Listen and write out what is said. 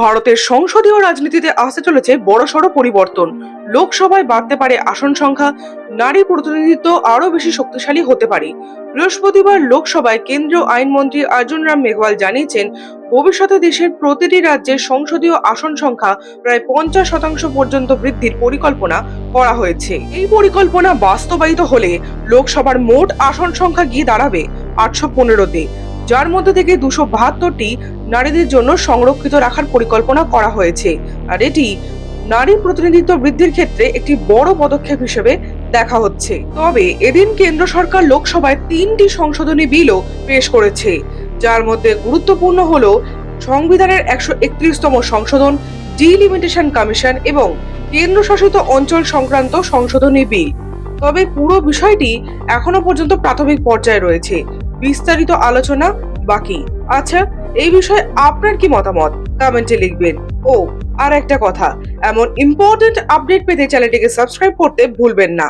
ভারতের সংসদীয় রাজনীতিতে আসতে চলেছে বড়সড় পরিবর্তন। লোকসভায় বাড়তে পারে আসন সংখ্যা, নারী প্রতিনিধিত্ব আরো বেশি শক্তিশালী হতে পারে। বৃহস্পতিবার লোকসভায় কেন্দ্রীয় আইনমন্ত্রী অর্জুন রাম মেঘওয়াল জানিয়েছেন, ভবিষ্যতে দেশের প্রতিটি রাজ্যের সংসদীয় আসন সংখ্যা প্রায় 50% পর্যন্ত বৃদ্ধির পরিকল্পনা করা হয়েছে। এই পরিকল্পনা বাস্তবায়িত হলে লোকসভার মোট আসন সংখ্যা গিয়ে দাঁড়াবে 815-তে, যার মধ্যে থেকে 272টি নারীদের জন্য সংরক্ষিত রাখার পরিকল্পনা করা হয়েছে। আর এটি নারী প্রতিনিধিত্ব বৃদ্ধির ক্ষেত্রে একটি বড় পদক্ষেপ হিসেবে দেখা হচ্ছে। তবে এদিন কেন্দ্র সরকার লোকসভায় 3টি সংশোধনী বিলও পেশ করেছে, যার মধ্যে গুরুত্বপূর্ণ হলো সংবিধানের 131তম সংশোধন, ডিলিমিটেশন কমিশন এবং কেন্দ্রশাসিত অঞ্চল সংক্রান্ত সংশোধনী বিল। তবে পুরো বিষয়টি এখনো পর্যন্ত প্রাথমিক পর্যায়ে রয়েছে, বিস্তারিত আলোচনা বাকি। আচ্ছা, এই বিষয়ে আপনার কি মতামত কমেন্টে লিখবেন। ও আর একটা কথা, এমন ইম্পর্টেন্ট আপডেট পেতে চ্যানেলটিকে সাবস্ক্রাইব করতে ভুলবেন না।